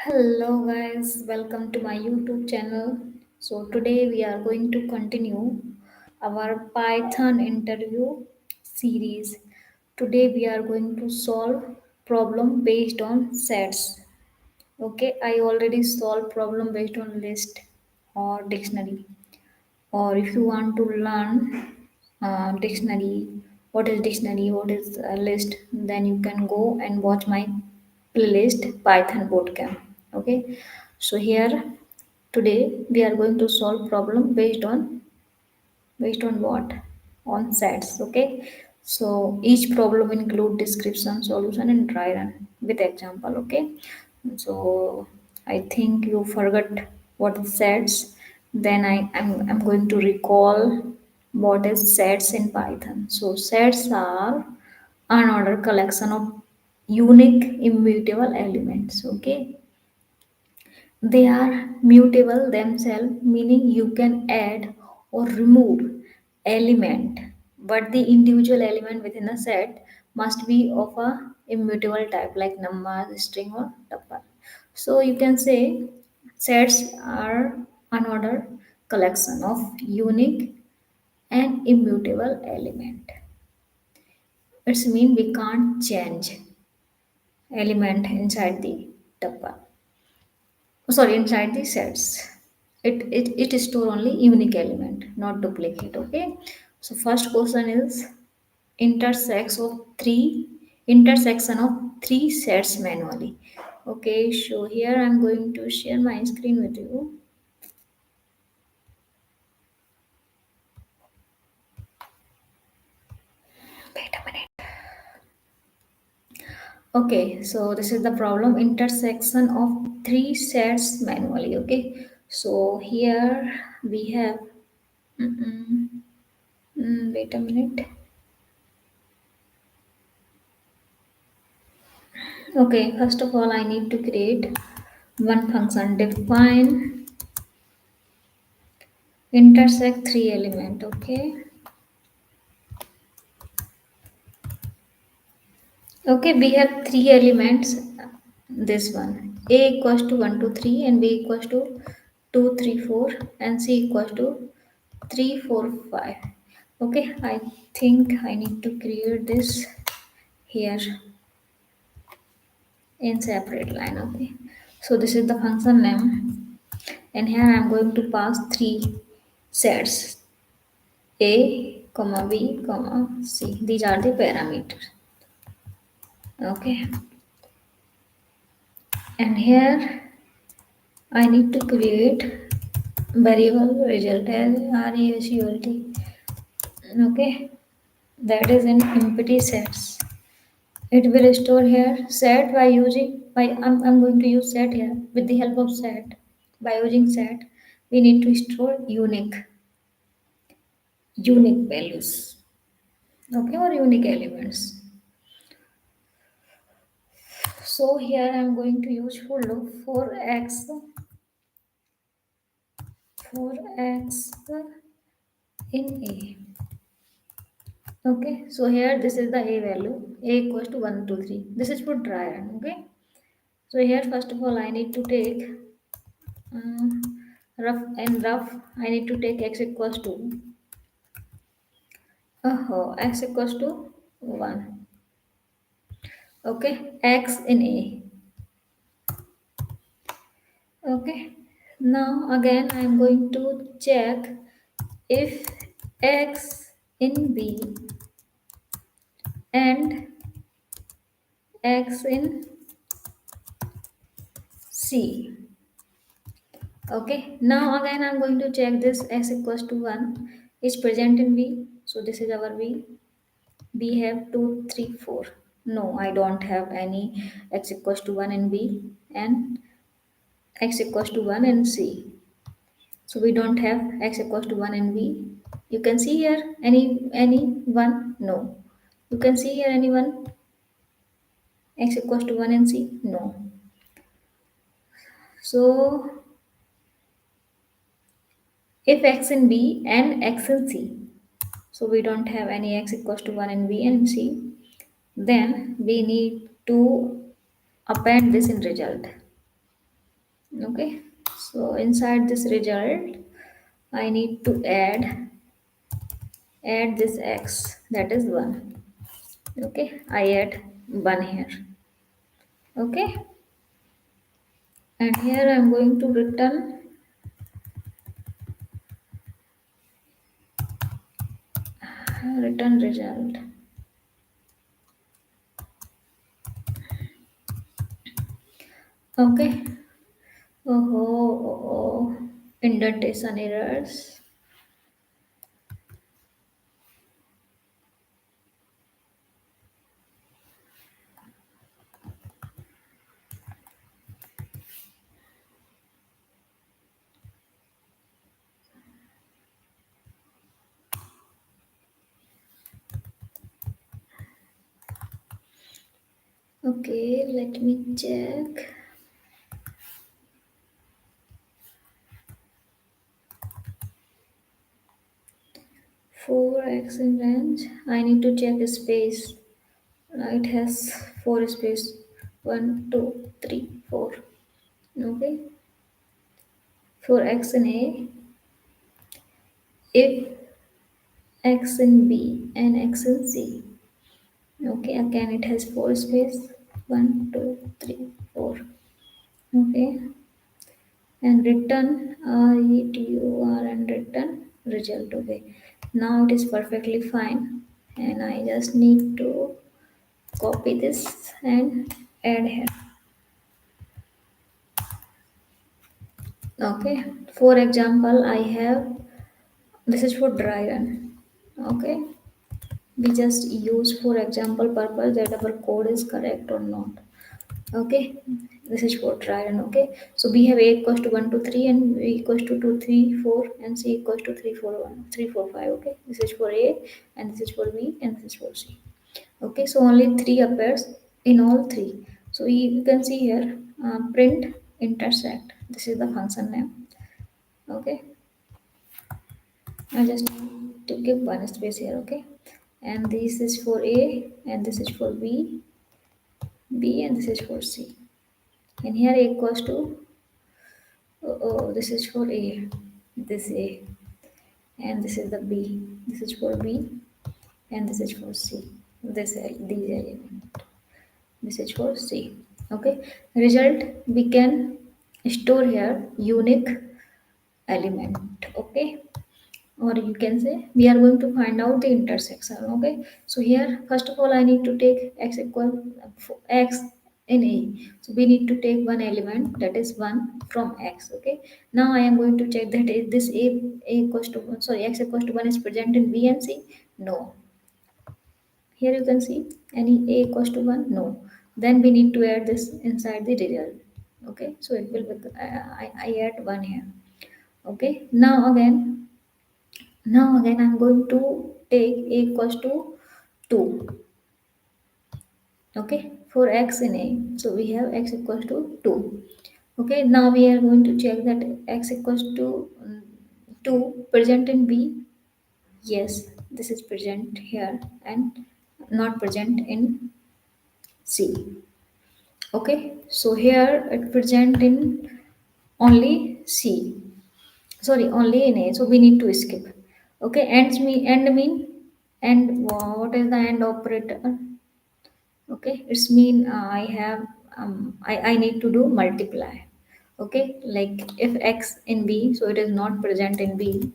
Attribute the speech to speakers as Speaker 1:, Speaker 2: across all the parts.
Speaker 1: Hello guys, welcome to my YouTube channel. So today we are going to continue our Python interview series. Today we are going to solve problem based on sets. Okay, I already solved problem based on list or dictionary. Or if you want to learn dictionary, what is a list, then you can go and watch my playlist Python bootcamp. Okay, so here today we are going to solve problem based on what? On sets. Okay, so each problem include description, solution, and try run with example. Okay, so I think you forgot what is sets. Then I'm going to recall what is sets in Python. So sets are unordered collection of unique immutable elements. Okay, they are mutable themselves, meaning you can add or remove element, but the individual element within a set must be of a immutable type like number, string, or tuple. So you can say sets are unordered collection of unique and immutable element. It's mean we can't change element inside the tuple. Sorry, inside the sets it store only unique element, not duplicate. Okay, so first question is intersects of three intersection of three sets manually. Okay, so here I'm going to share my screen with you. Wait a minute. Okay, so this is the problem, intersection of three sets manually. Okay, so here we have wait a minute. Okay, first of all, I need to create one function, define intersect three element. Okay, okay, we have three elements. This one, a equals to 1 to 3, and b equals to 2 3 4, and c equals to 3 4 5. Okay, I think I need to create this here in separate line. Okay, so this is the function name, and here I'm going to pass three sets, A, comma B, comma C. These are the parameters. Okay. And here I need to create variable result as result. Okay. That is in empty sets. It will store here set by using I'm going to use set here with the help of set. By using set, we need to store unique values. Okay, or unique elements. So here I'm going to use for loop for x in A. Okay, so here this is the A value, A equals to 1 to 3. This is for dry run. Okay, so here first of all I need to take rough I need to take x equals to x equals to 1. Okay, x in A. Okay, now again I am going to check if x in B and x in C. Okay, now again I'm going to check this x equals to 1 is present in B. So this is our B. B have 2, 3, 4. No, I don't have any x equals to 1 in B and x equals to 1 in C. So we don't have x equals to 1 in B. You can see here any one? No. You can see here anyone x equals to 1 in C? No. So if x in B and x in C, so we don't have any x equals to 1 in B and C, then we need to append this in result. Okay, so inside this result, I need to add this x, that is 1. Okay, I add 1 here. Okay, and here I'm going to return result. Okay, oh, indentation errors. Okay, let me check. 4x in range. I need to check the space. It has 4 space. One, 2, 3, 4. Okay. For x in A, if x in B and x in C. Okay, again it has 4 space. One, 2, 3, 4. Okay. And return RETUR and return result. Okay. Now it is perfectly fine. And I just need to copy this and add here. Okay, for example, I have this is for dry run. Okay, we just use for example purpose that our code is correct or not. Okay, this is for dry run. Okay, so we have a equals to 1 to 3 and b equals to 2 3 4 and c equals to 3 4 1 3 4 5. Okay, this is for a and this is for b and this is for c. Okay, so only 3 appears in all 3. So you can see here print intersect. This is the function name. Okay, I just need to give one space here. Okay, and this is for a and this is for b and this is for c, and here a equals to this is for a, this a, and this is the b, this is for b and this is for c, these element, this is for c. Okay, result we can store here unique element. Okay, or you can say we are going to find out the intersection. Okay, so here first of all I need to take x equal x in a, so we need to take one element, that is 1 from x. Okay, now I am going to check that is this a equals to sorry x equals to 1 is present in b and c. No, here you can see any a equals to 1. No, then we need to add this inside the result. Okay, so it will be I add 1 here. Okay, now again I'm going to take a equals to 2. Okay, for x in a, so we have x equals to 2. Okay, now we are going to check that x equals to 2 present in b. Yes, this is present here and not present in c. Okay, so here it present in only c, sorry only in a, so we need to skip. Okay, end mean and what is the end operator? Okay, it's mean I have I need to do multiply. Okay, like if x in b, so it is not present in b,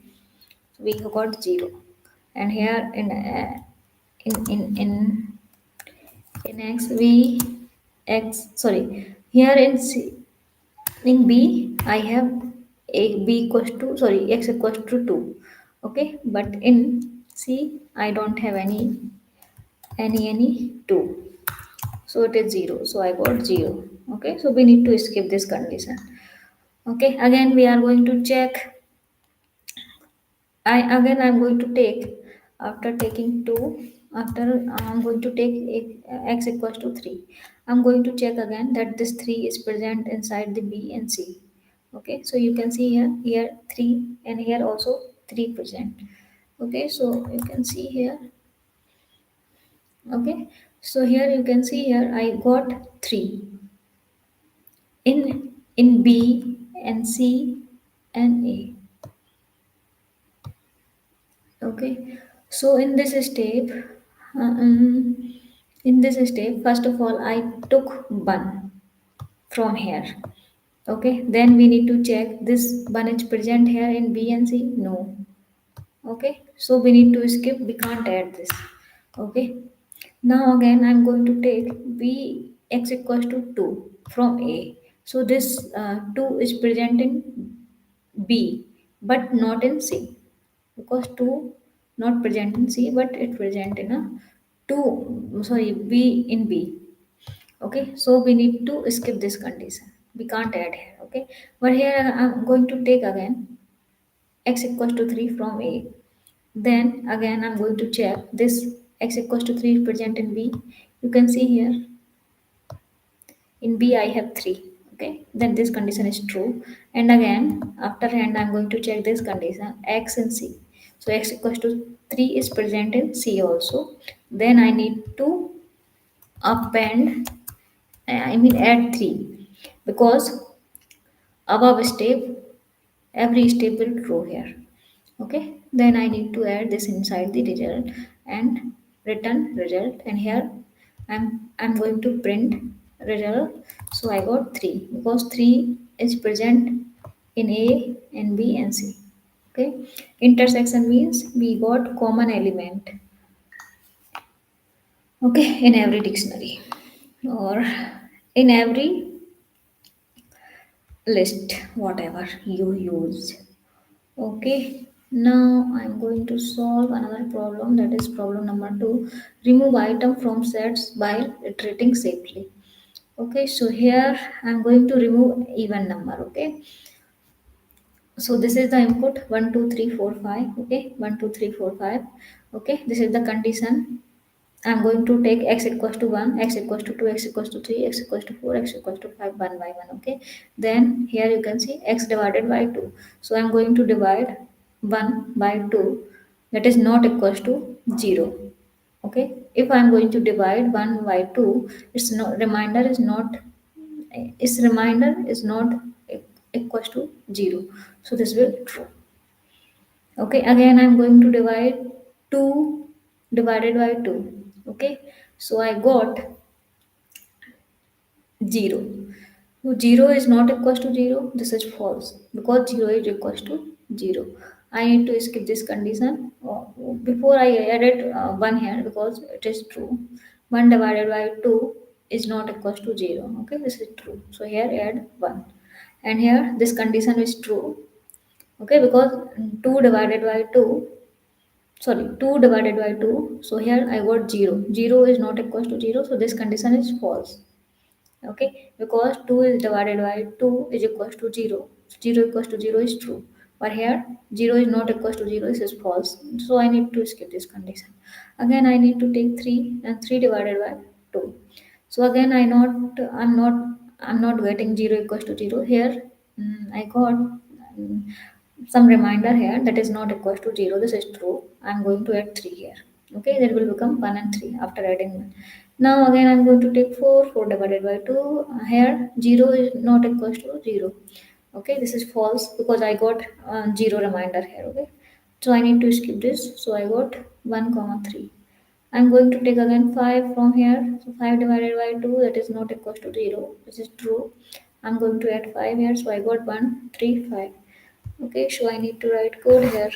Speaker 1: we got 0. And here in x we x sorry here in b I have a b equals to sorry x equals to 2. Okay, but in c I don't have any 2, so it is 0, so I got 0. Okay, so we need to skip this condition. Okay, again we are going to check. I'm going to take, after taking 2, after I'm going to take x equals to 3, I'm going to check again that this 3 is present inside the b and c. Okay, so you can see here 3 and here also 3 present. Okay, so you can see here. Okay, so here you can see here I got 3 in in B and C and A. Okay, so in this step, first of all, I took one from here. Okay, then we need to check this one is present here in B and C. No. Okay, so we need to skip. We can't add this. Okay, now again I'm going to take B x equals to 2 from A. So this 2 is present in B but not in C, because 2 not present in C but it present in a 2, sorry, B in B. Okay, so we need to skip this condition. We can't add here. Okay, but here I'm going to take again x equals to 3 from A. Then again I'm going to check this x equals to 3 is present in B. You can see here in B I have 3. Okay, then this condition is true. And again after hand I'm going to check this condition x in C. So x equals to 3 is present in C also. Then I need to append, I mean add 3, because above step every step will true here. Okay, then I need to add this inside the result and return result, and here I'm going to print result. So I got 3 because 3 is present in A and B and C. Okay, intersection means we got common element, okay, in every dictionary or in every list whatever you use. Okay, now I'm going to solve another problem, that is problem number 2. Remove item from sets while iterating safely. Okay, so here I'm going to remove even number. Okay, so this is the input 1, 2, 3, 4, 5. Okay, 1, 2, 3, 4, 5. Okay, this is the condition. I'm going to take x equals to 1, x equals to 2, x equals to 3, x equals to 4, x equals to 5, 1 by 1. Okay. Then here you can see x divided by 2. So I'm going to divide 1 by 2, that is not equals to 0. Okay. If I'm going to divide 1 by 2, its remainder is not equals to 0. So this will true. Okay, again I'm going to divide 2 divided by 2. Okay, so I got 0. So 0 is not equals to 0, this is false because 0 is equals to 0. I need to skip this condition. Before I added 1 here because it is true. 1 divided by 2 is not equals to 0. Okay, this is true. So here add 1. And here this condition is true. Okay, because 2 divided by 2, sorry, 2 divided by 2, so here I got 0. 0 is not equals to 0, so this condition is false. Okay, because 2 is divided by 2 is equals to 0. 0 equals to 0 is true, but here 0 is not equals to 0, this is false, so I need to skip this condition. Again I need to take 3, and 3 divided by 2. So again I'm not getting 0 equals to 0 here. I got some reminder here that is not equals to 0, this is true. I'm going to add 3 here. Okay, that will become 1 and 3 after adding 1. Now again I'm going to take 4, 4 divided by 2. Here 0 is not equals to 0. Okay, this is false because I got 0 reminder here. Okay, so I need to skip this, so I got 1 comma 3. I'm going to take again 5 from here. So 5 divided by 2, that is not equals to 0. This is true. I'm going to add 5 here. So I got 1, 3, 5. Okay, so I need to write code here.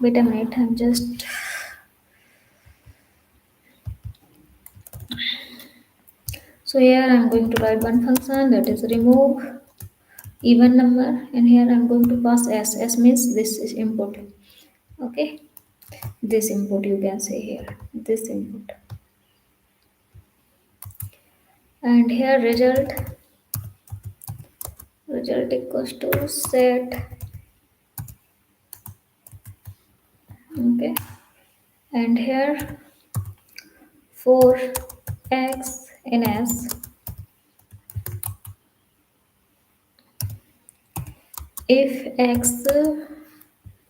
Speaker 1: Wait a minute, I'm just. So here I'm going to write one function, that is remove even number, and here I'm going to pass s. S means this is input. Okay, this input you can say here, this input. And here result equals to set. Okay, and here for x in s, if x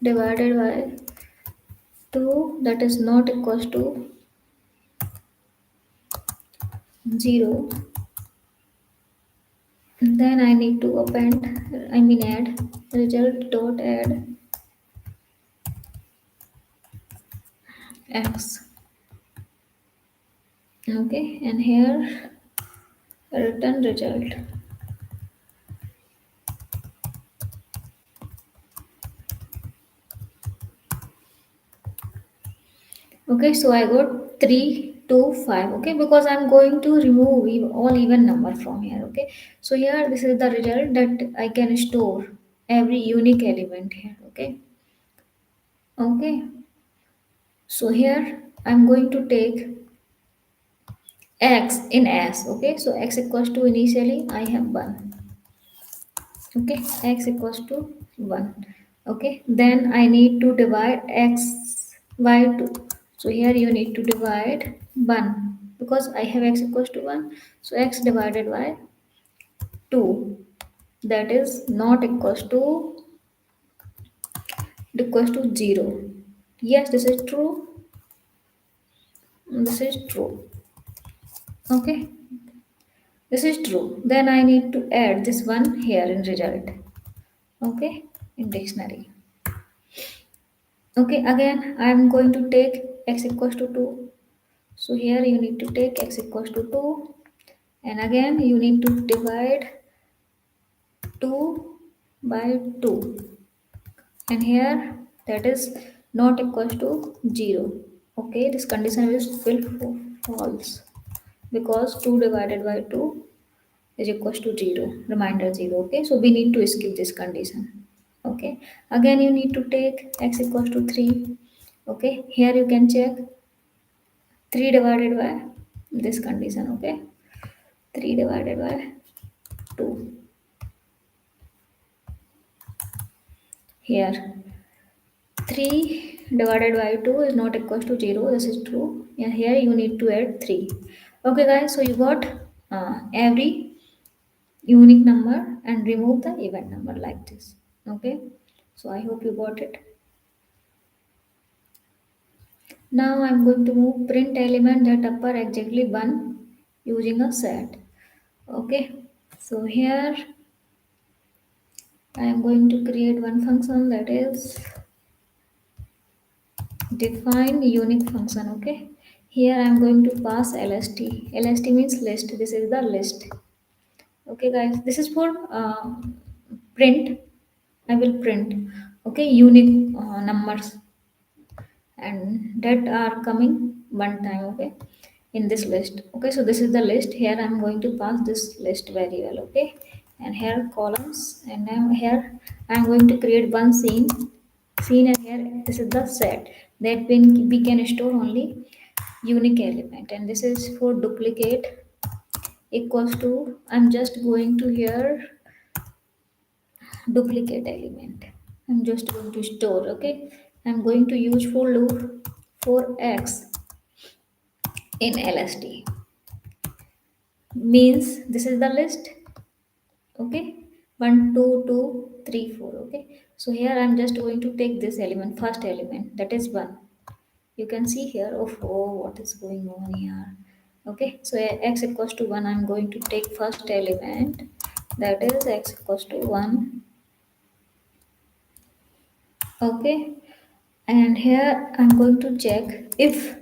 Speaker 1: divided by 2 that is not equals to 0, Then I need to append, I mean add result dot add x. Okay, and here return result. Okay, so I got 3, 2, 5. Okay, because I'm going to remove all even number from here. Okay, so here this is the result that I can store every unique element here. Okay, okay, so here I'm going to take x in s. Okay, so x equals to initially I have 1. Okay, x equals to 1. Okay, then I need to divide x by 2. So here you need to divide 1 because I have x equals to 1. So x divided by 2, that is not equals to 0. Yes, this is true. This is true. Okay, this is true. Then I need to add this one here in result. Okay, in dictionary. Okay, again I am going to take x equals to 2. So here you need to take x equals to 2, and again you need to divide 2 by 2, and here that is not equals to 0. Okay, this condition will false because 2 divided by 2 is equals to 0, reminder 0. Okay, so we need to skip this condition. Okay, again you need to take x equals to 3. Okay, here you can check 3 divided by this condition. Okay, 3 divided by 2 here. 3 divided by 2 is not equals to 0. This is true. And here you need to add 3. Okay guys, so you got every unique number and remove the even number like this. Okay, so I hope you got it. Now I'm going to move print element that upper exactly 1 using a set. Okay, so here I am going to create one function that is define unique function. Okay, here I'm going to pass lst means list. This is the list. Okay guys, this is for print. I will print, okay, unique numbers and that are coming one time. Okay, in this list. Okay, so this is the list. Here I'm going to pass this list variable. Okay, and here columns, and here I'm going to create one scene, and here this is the set that we can store only unique element, and this is for duplicate equals to, I'm just going to here duplicate element. I'm just going to store. Okay, I'm going to use for loop for x in lst means this is the list. Okay, 1 2 2 3 4. Okay, so here I'm just going to take this element, first element, that is 1. You can see here, oh what is going on here. Okay, so x equals to 1, I'm going to take first element, that is x equals to 1. Okay, and here I'm going to check if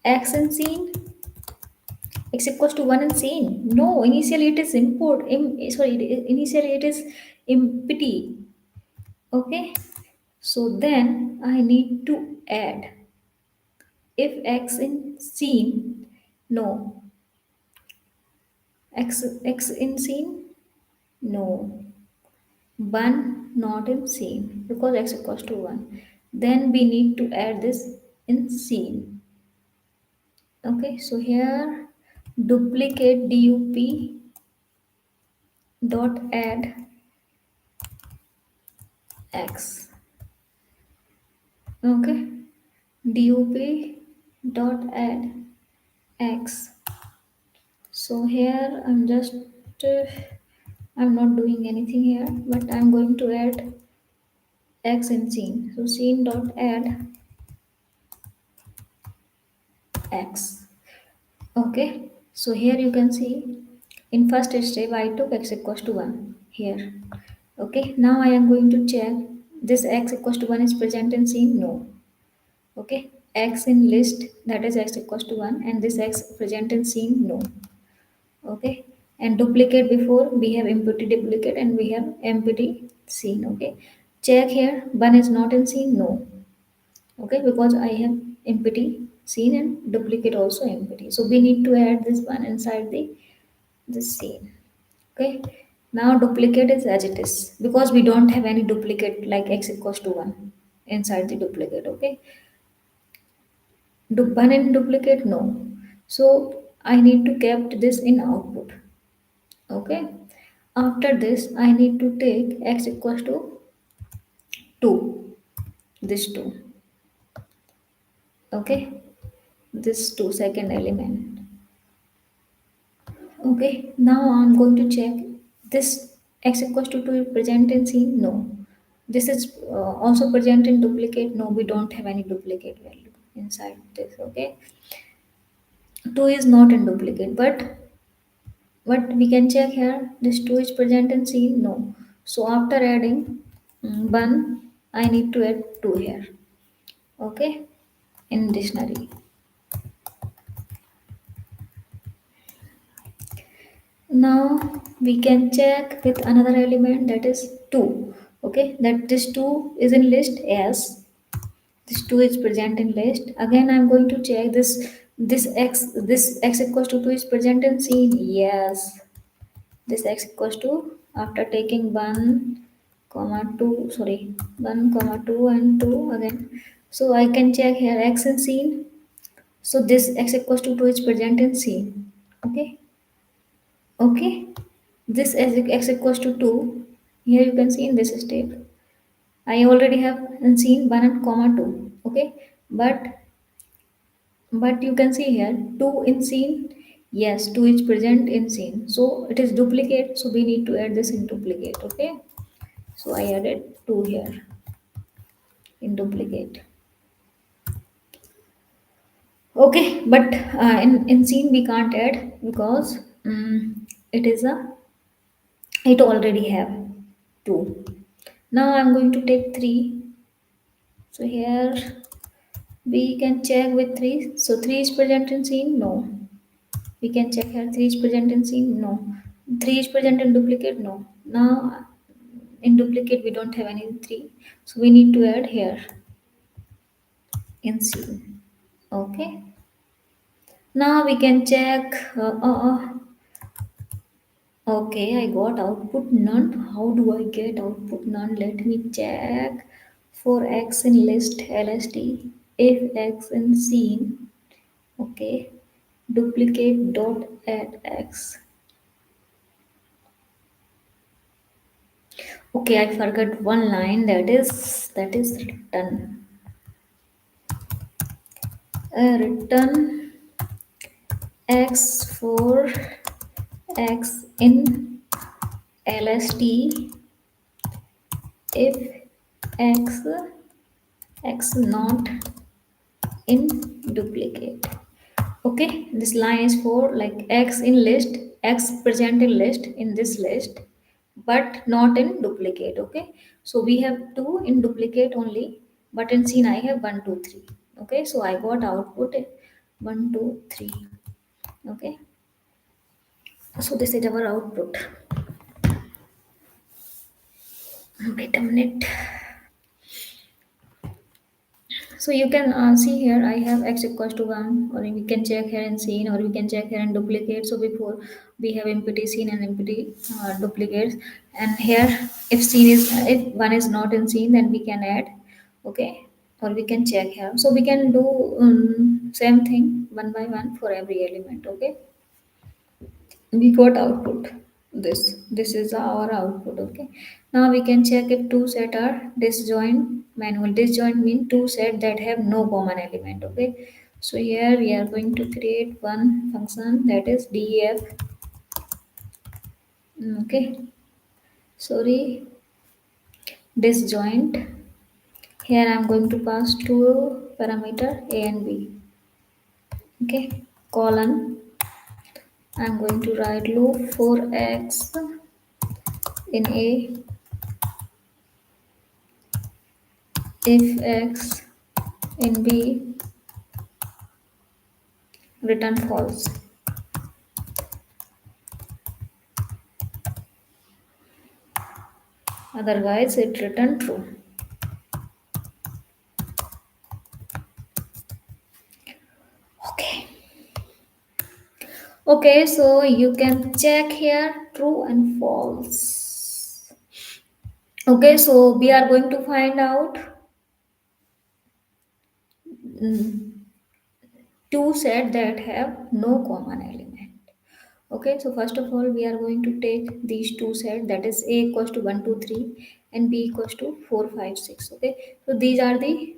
Speaker 1: x in scene, x equals to 1 in scene. No, initially it is initially it is empty. Okay, so then I need to add if x in scene, no, x in scene, no, 1 not in scene because x equals to 1. Then we need to add this in scene. Okay, so here duplicate dup dot add x. Okay, dup dot add x. So here I'm just I'm not doing anything here, but I'm going to add x in scene. So scene dot add x. Okay, so here you can see In first step, I took x equals to 1 here. Okay, now I am going to check this x equals to 1 is present in scene? No. Okay, x in list, that is x equals to 1, and this x present in scene? No. Okay, and duplicate, before we have empty duplicate and we have empty scene. Okay, check here, 1 is not in scene? No. Okay, because I have empty scene and duplicate also empty, so we need to add this one inside the this scene. Okay, now duplicate is as it is because we don't have any duplicate like x equals to 1 inside the duplicate. Okay, 1 in duplicate? No. So I need to kept this in output. Okay, after this I need to take x equals to 2, this 2. Okay, this 2 second element. Okay, now I'm going to check this x equals to 2 is present in C? No. This is also present in duplicate? No, we don't have any duplicate value inside this. Okay, 2 is not in duplicate, but we can check here this 2 is present in C? No. So after adding 1, I need to add 2 here. Okay, in dictionary. Now we can check with another element, that is 2. Okay, that this 2 is in list? Yes, this 2 is present in list. Again I'm going to check this x equals to 2 is present in scene? Yes, this x equals to, after taking 1 comma 2, sorry, 1 comma 2 and 2 again, so I can check here x in scene. So this x equals to 2 is present in scene. Okay, okay, this x equals to 2, here you can see in this step I already have seen 1 and comma 2. Okay, but you can see here 2 in scene. Yes, 2 is present in scene, so it is duplicate, so we need to add this in duplicate. Okay, so I added 2 here in duplicate. Okay, but in scene we can't add because it is a, it already have 2. Now I'm going to take 3. So here we can check with 3. So 3 is present in scene? No. We can check here 3 is present in scene? No. 3 is present in duplicate? No. Now in duplicate we don't have any 3. So we need to add here in scene. Okay. Now we can check. Okay, I got output none. How do I get output none? Let me check. For x in list LST, if x in scene, okay, duplicate dot add x. Okay, I forgot one line, that is return. Return x for x in LST if x not in duplicate. Okay, this line is for like x in list, x present in list in this list, but not in duplicate. Okay, so we have 2 in duplicate only, but in scene I have 1 2 3. Okay, so I got output 1 2 3. Okay, so this is our output. Wait a minute. So you can see here I have x equals to 1, or we can check here in scene, or we can check here in duplicate. So before we have empty scene and empty duplicates, and here if scene is, if 1 is not in scene, then we can add. Okay, or we can check here. So we can do same thing one by one for every element. Okay, we got output, this is our output. Okay, now we can check if two set are disjoint manual. Disjoint mean two set that have no common element. Okay, so here we are going to create one function, that is def. Okay, sorry, disjoint. Here I'm going to pass two parameter a and b. Okay, colon, I'm going to write loop for x in A if x in B return false. Otherwise, it return true. Okay. Okay, so you can check here true and false. Okay, so we are going to find out mm, two sets that have no common element. Okay, so first of all, we are going to take these two sets, that is A equals to 1, 2, 3 and B equals to 4, 5, 6. Okay, so these are the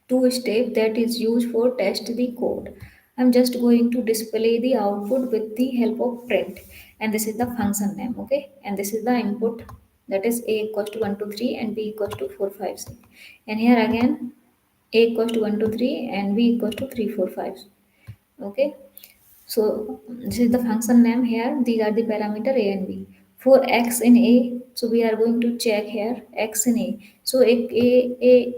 Speaker 1: two steps that is used for test the code. I'm just going to display the output with the help of print, and this is the function name. Okay, and this is the input, that is A equals to 1, 2, 3 and B equals to 4, 5, 6. And here again A equals to 1, 2, 3 and B equals to 3, 4, 5. Okay, so this is the function name here. These are the parameter A and B. For x in A, so we are going to check here x in A. So A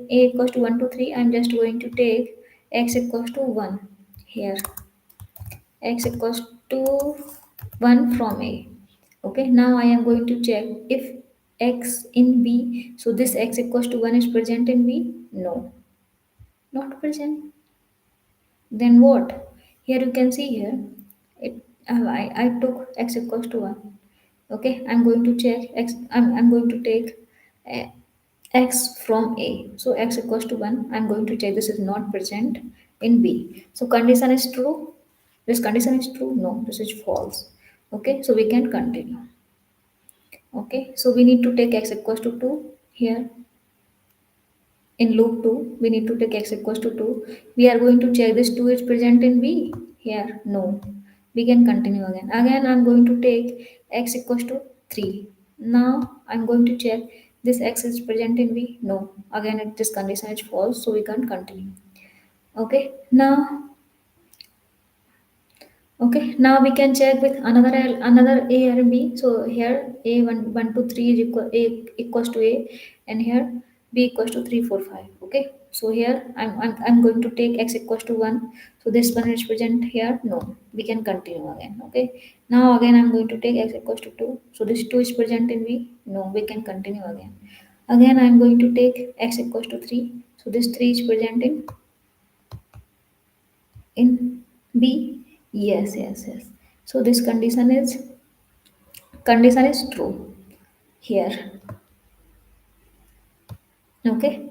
Speaker 1: equals to 1 to 3. I'm just going to take x equals to 1 here. X equals to 1 from A. Okay, now I am going to check if x in B. So this x equals to 1 is present in B? No, not present. Then what? Here you can see here, it I took x equals to 1. Okay, I'm going to check x, I'm going to take uh, x from A. So x equals to 1, I'm going to check this is not present in B. So condition is true. This condition is true. No, this is false. Okay, so we can continue. Okay, so we need to take x equals to 2 here. In loop 2, we need to take x equals to 2. We are going to check this 2 is present in B. Here, no. We can continue again. Again, I'm going to take x equals to 3. Now, I'm going to check this x is present in B. No. Again, this condition is false, so we can't continue. Okay. Now we can check with another A and B. So here A 1 1 2 3 is equals to A, and here B equals to 3 4 5. Okay. So here I'm going to take x equals to 1. So this one is present here. No, we can continue again. Okay. Now again I'm going to take x equals to 2. So this 2 is present in B. No, we can continue again. Again I'm going to take x equals to 3. So this 3 is present in B? Yes, yes, yes. So this condition is true here. Okay.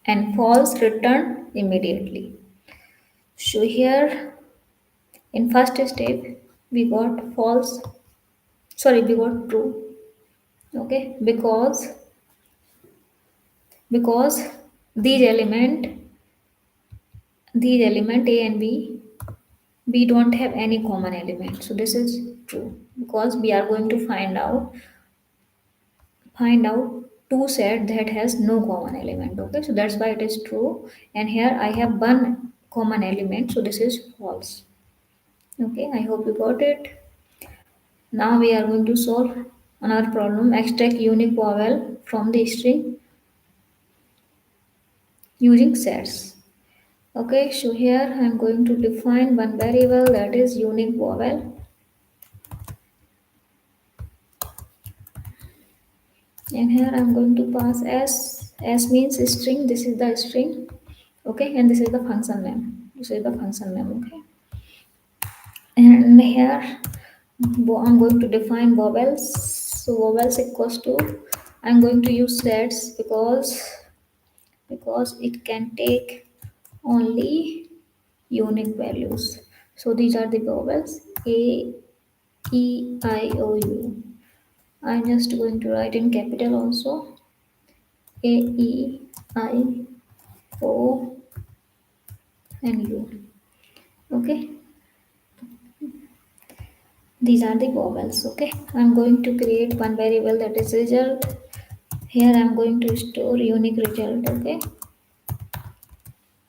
Speaker 1: And false return immediately. So here in first step we got false. Sorry, we got true. Okay, because these element A and B, we don't have any common element. So this is true because we are going to find out two set that has no common element. Okay, so that's why it is true, and here I have one common element, so this is false. Okay, I hope you got it. Now we are going to solve another problem, extract unique vowel from the string using sets. Okay, so here I'm going to define one variable, that is unique vowel, and here I'm going to pass s means string, this is the string. Okay, and this is the function name, okay. And here I'm going to define vowels. So vowels equals to, I'm going to use sets because it can take only unique values. So these are the vowels A, E, I, O, U. I'm just going to write in capital also. A, E, I, O, and U. Okay, these are the vowels. Okay, I'm going to create one variable, that is result. Here I'm going to store unique result. Okay,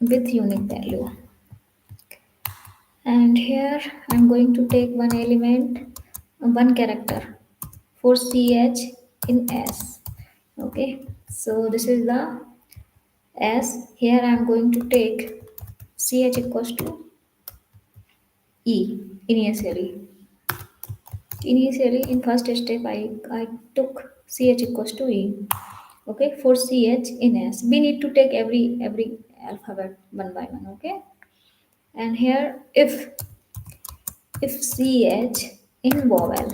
Speaker 1: with unique value, And here I'm going to take one element, one character for ch in s. Okay, so this is the s. Here I'm going to take ch equals to e initially. Initially, in first step, I took ch equals to e. Okay, for ch in s, we need to take every alphabet one by one. Okay, and here if ch in vowel.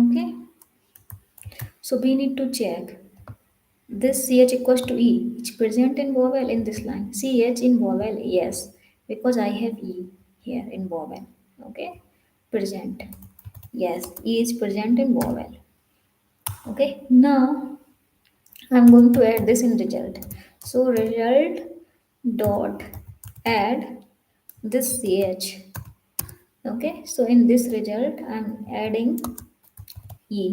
Speaker 1: Okay, so we need to check this ch equals to e. It's present in vowel in this line. Ch in vowel, yes, because I have e here in vowel. Okay, present. Yes, e is present in vowel. Okay, now I'm going to add this in result. So result dot add this ch. Okay, so in this result I'm adding e.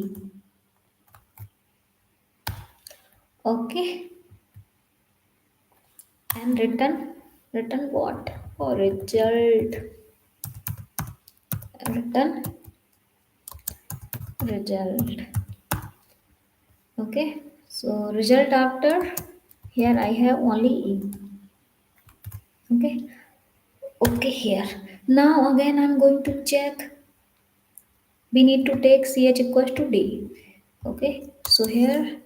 Speaker 1: Okay, and return what? Or result, return result. Okay, so result after, here I have only e. Okay, okay, here now again I'm going to check. We need to take ch equals to d. Okay, so here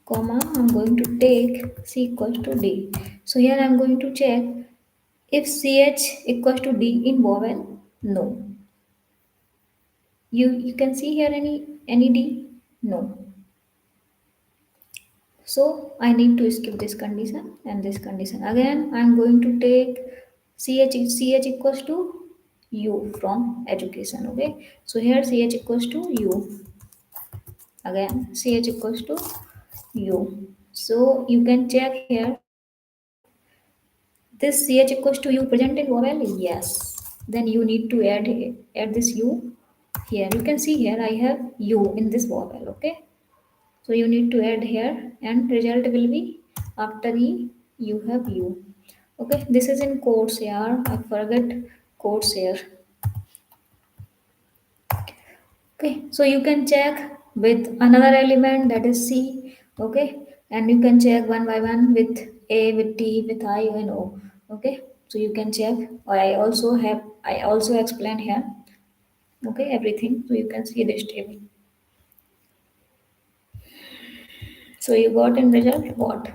Speaker 1: comma I'm going to take c equals to d. So here I'm going to check if ch equals to d in vowel. No, you can see here any d. No, so I need to skip this condition and this condition. Again I'm going to take ch equals to u from education. Okay, so here ch equals to u. Again ch equals to u. So you can check here, this ch equals to u present in vowel, yes, then you need to add this u here. You can see here I have u in this vowel. Okay, so you need to add here and result will be after e you have u. Okay, this is in quotes. Yeah, I forget quotes here. Okay, so you can check with another element, that is C. Okay, and you can check one by one with A, with T, with I, and O. Okay, so you can check. I also explained here. Okay, everything. So you can see this table. So you got in result what?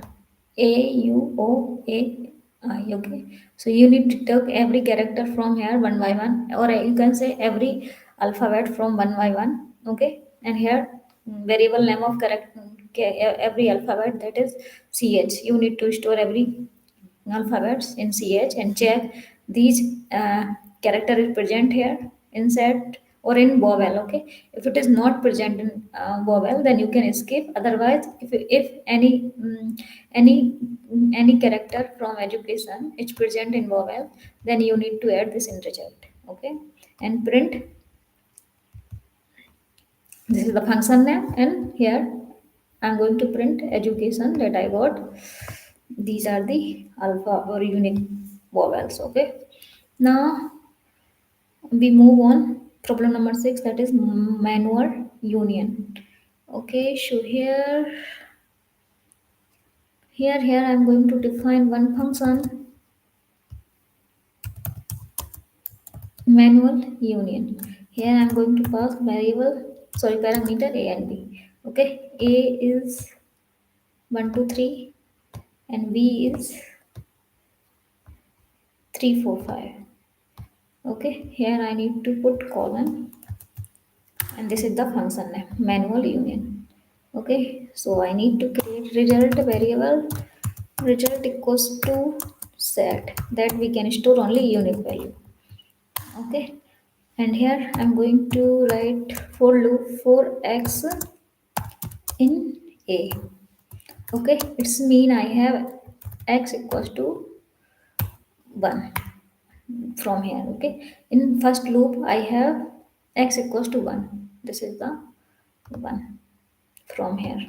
Speaker 1: A U O A I. Okay. So you need to take every character from here one by one, or you can say every alphabet from one by one. Okay. And here variable name of character, every alphabet, that is ch. You need to store every alphabets in ch and check these character is present here inside or in vowel. Okay, if it is not present in vowel, then you can skip. Otherwise, if any any character from education is present in vowel, then you need to add this in result. Okay, and print, this is the function name, and here I'm going to print education that I got. These are the alpha or unique vowels. Okay, now we move on. Problem number 6, that is manual union. Okay, so here I'm going to define one function, manual union. Here I'm going to pass variable, sorry, parameter a and b. Okay, a is 1 2 3 and b is 3 4 5. Okay, here I need to put colon, and this is the function name, manual union. Okay, so I need to create result variable. Result equals to set, that we can store only unique value. Okay, and here I'm going to write for loop for x in a. Okay, it's mean I have x equals to 1 from here. Okay, in first loop I have x equals to 1. This is the 1 from here.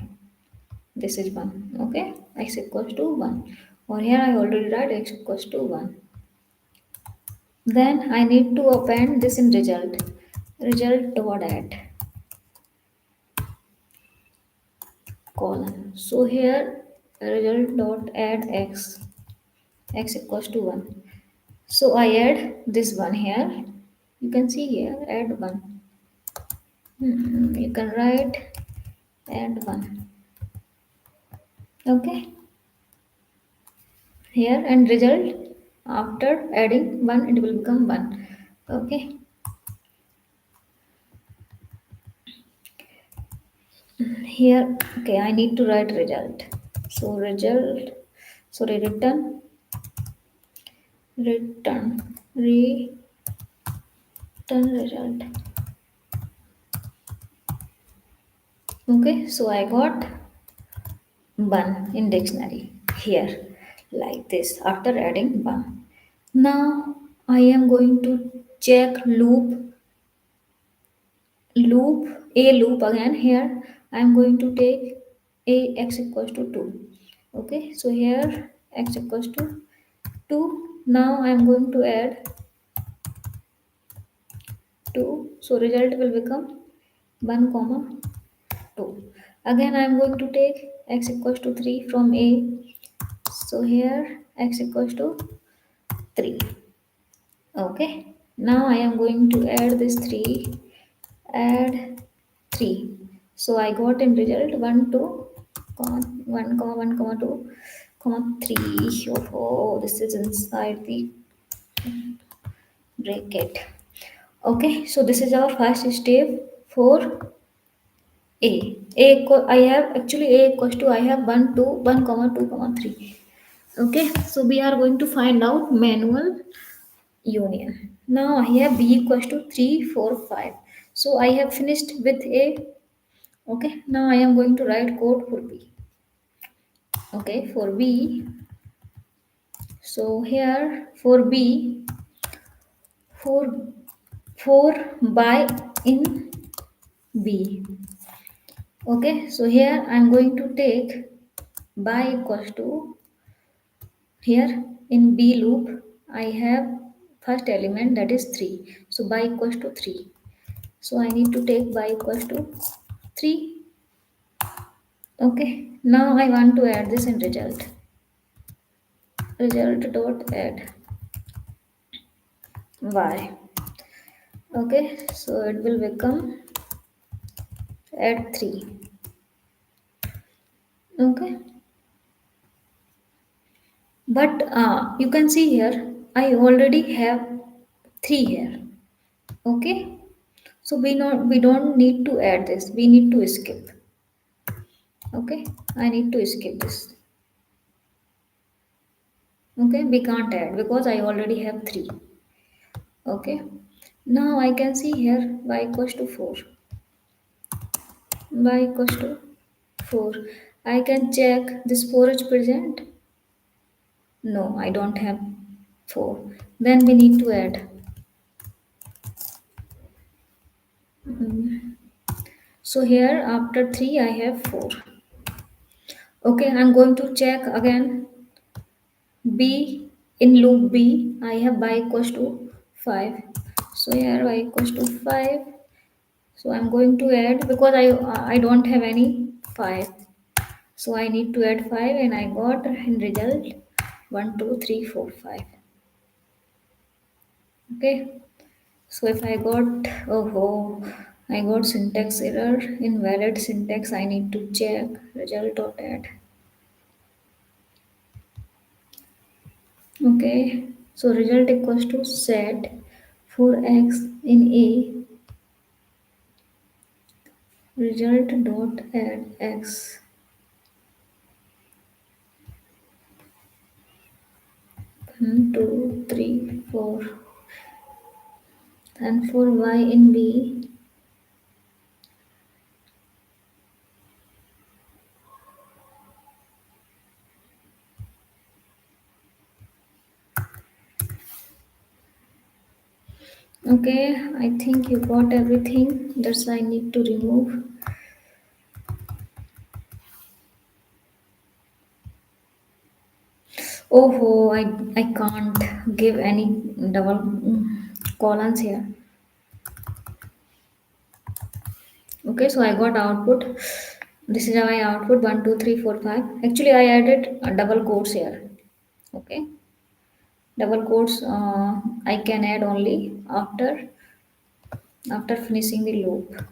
Speaker 1: This is 1. Okay, x equals to 1. or here I already write x equals to 1. Then I need to append this in result. Result dot add colon. So here result dot add x equals to 1. So I add this one here. You can see here add 1. You can write add 1. Okay. Here and result after adding 1 it will become 1. Okay. Here okay I need to write result. So result sorry return result. Okay, so I got 1 in dictionary here like this after adding 1. Now I am going to check loop a loop again. Here I am going to take a x equals to 2. Okay, so here x equals to 2. Now I am going to add 2, so result will become 1 comma 2. Again I am going to take x equals to 3 from a, so here x equals to 3. Okay, now I am going to add this 3, add 3. So I got in result 1 2 comma 1 comma 1 comma 2 comma 3. Oh, this is inside the bracket. Okay, so this is our first step for a. I have actually a equals to I have 1 2 1 comma 2 comma 3. Okay, so we are going to find out manual union. Now I have b equals to 3 4 5. So I have finished with a. Okay, now I am going to write code for b. Okay, for b, so here for b, for by in b. Okay, so here I am going to take by equals to, here in b loop I have first element that is 3, so by equals to 3. So I need to take by equals to 3. Okay, now I want to add this in result dot add y. Okay, so it will become add 3. Okay, but you can see here I already have 3 here. Okay, so we don't need to add this, we need to skip. Okay, I need to skip this. Okay, we can't add because I already have 3. Okay, now I can see here y equals to 4. Y equals to 4. I can check this 4 is present. No, I don't have 4. Then we need to add. So here after 3 I have 4. Okay, I'm going to check again. B in loop B I have y equals to 5. So here y equals to 5. So I'm going to add because I don't have any 5. So I need to add 5 and I got in result 1 2 3 4 5. Okay. So if I got I got syntax error, invalid syntax, I need to check result dot add. Okay. So result equals to set for x in a, result dot add x. 1 2 3 4, and for y in b, okay, I think you got everything. That's I need to remove. Oh, I can't give any double columns here. Okay, so I got output. This is my output 1, 2, 3, 4, 5. Actually, I added double quotes here. Okay, double quotes I can add only after finishing the loop.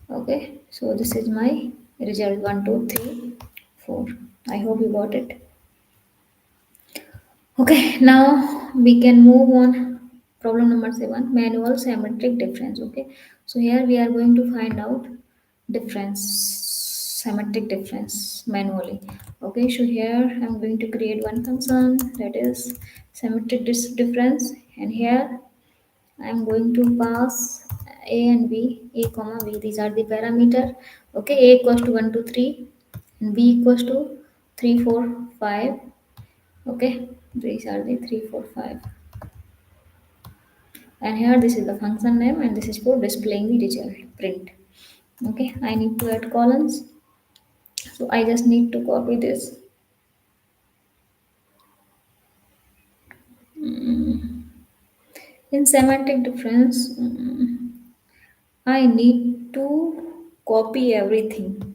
Speaker 1: Okay, so this is my result 1, 2, 3, 4. I hope you got it. Okay, now we can move on. Problem number 7, manual symmetric difference. Okay, so here we are going to find out difference, symmetric difference manually. Okay, so here I'm going to create one function, that is symmetric difference, and here I'm going to pass a and b, a comma b. These are the parameter. Okay, a equals to 1 to 3, and b equals to 3, 4, 5. Okay, these are the 3, 4, 5. And here this is the function name, and this is for displaying the result print. Okay, I need to add columns, so I just need to copy this. In semantic difference, I need to copy everything.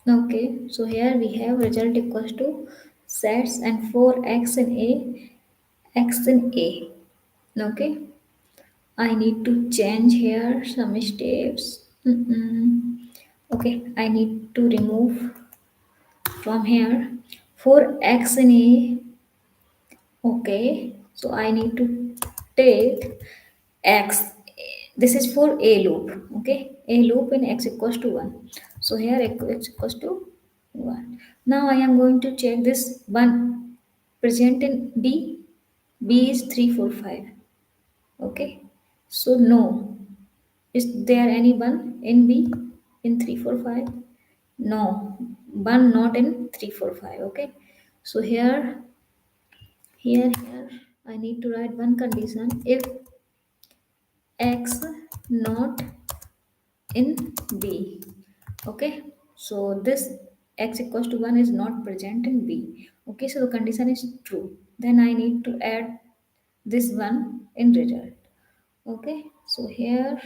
Speaker 1: Okay, so here we have result equals to sets and for x in a, x in a. Okay, I need to change here some steps. Okay, I need to remove from here for x in a. Okay, so I need to take x. This is for a loop. Okay, a loop in x equals to 1. So here x equals to 1. Now I am going to check this 1 present in b. B is 3, 4, 5. Okay, so no, is there any one in b in 3, 4, 5? No, one not in 3, 4, 5. Okay, so here I need to write one condition. If x not in b. Okay, so this x equals to 1 is not present in b. Okay, so the condition is true, then I need to add this one in result. Okay, so here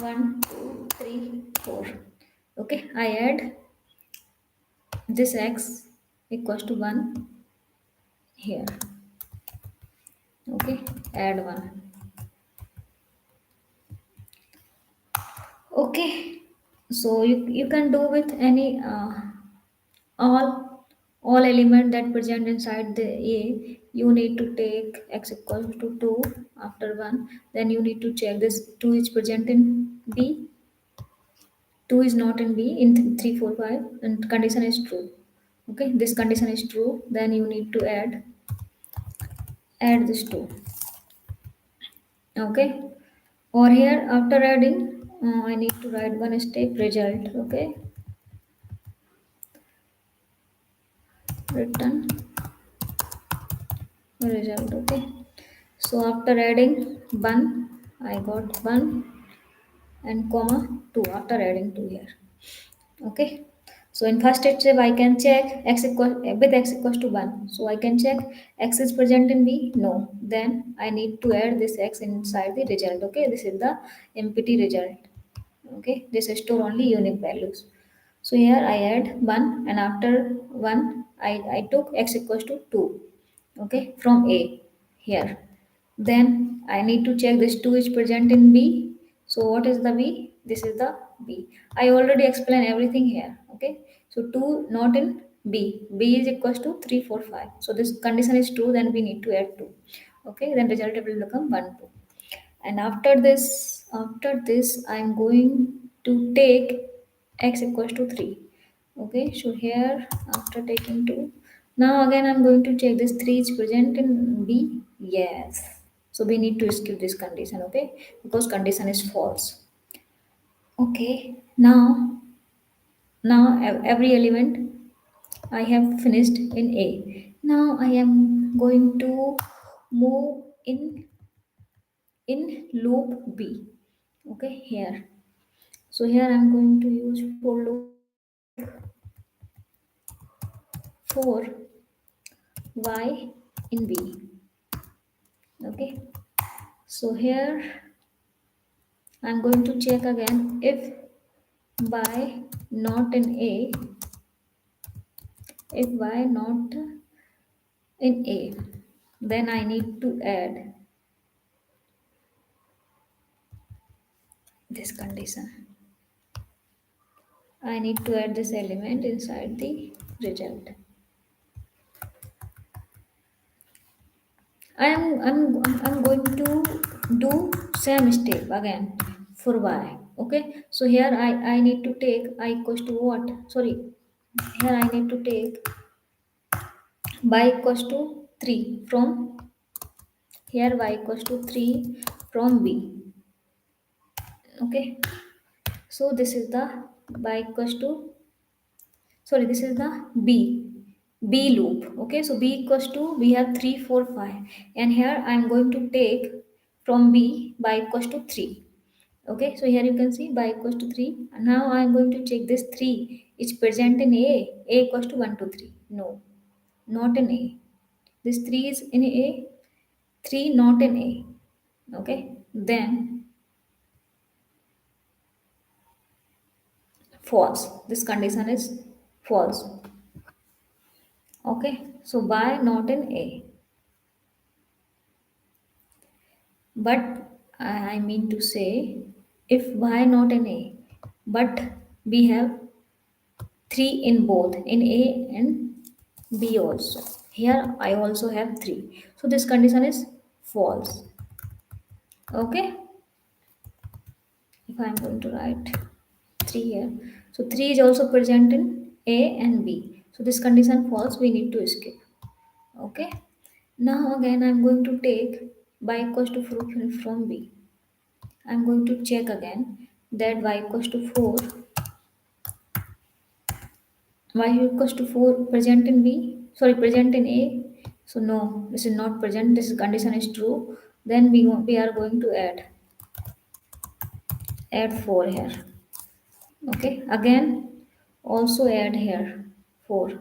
Speaker 1: 1, 2, 3, 4. Okay, I add this x equals to 1 here. Okay, add 1. Okay, so you can do with any all element that present inside the a. You need to take x equals to 2 after 1. Then you need to check this 2 is present in b. 2 is not in b in 3, 4, 5, and condition is true. Okay, this condition is true, then you need to add this 2. Okay, or here after adding I need to write one step result. Okay, return result. Okay, so after adding 1, I got 1 and comma 2 after adding 2 here. Okay, so in first step I can check x equal with x equals to 1, so I can check x is present in b. No, then I need to add this x inside the result. Okay, this is the empty result. Okay, this store only unique values. So here I add 1, and after 1 I took x equals to 2. Okay, from a here. Then I need to check this 2 is present in b. So what is the b? This is the b. I already explained everything here. Okay, so 2 not in b. B is equals to 3, 4, 5. So this condition is true, then we need to add 2. Okay, then result will become 1, 2. And after this I'm going to take x equals to 3. Okay, so here after taking 2, now again I'm going to check this 3 is present in b. Yes, so we need to skip this condition. Okay, because condition is false. Okay, now every element I have finished in a. Now I am going to move in loop b. Okay, here So here I'm going to use for loop for y in b. Okay. So here I'm going to check again if y not in a, if y not in a, then I need to add this condition. I need to add this element inside the result. I'm going to do same step again for y. Okay, so here I need to take I equals to what? Sorry, here I need to take y equals to 3 from here, y equals to 3 from b. Okay, so this is the y equals to, sorry, this is the b loop. Okay, so b equals to, we have 3 4 5, and here I am going to take from b by equals to 3. Okay, so here you can see by equals to 3, and now I am going to check this 3 is present in a equals to 1 to 3. No, not in a. This 3 is in a, 3 not in a. Okay, then false, this condition is false. Okay, so by not in a, but I mean to say, if y not in a, but we have 3 in both in a and b also, here I also have 3, so this condition is false. Okay, if I am going to write 3 here, so 3 is also present in a and b, so this condition false, we need to skip. Okay, now again I'm going to take y equals to 4 from b. I'm going to check again that y equals to 4, y equals to 4 present in b, sorry, present in a. So no, this is not present, this condition is true. Then we are going to add 4 here. Okay, again also add here 4.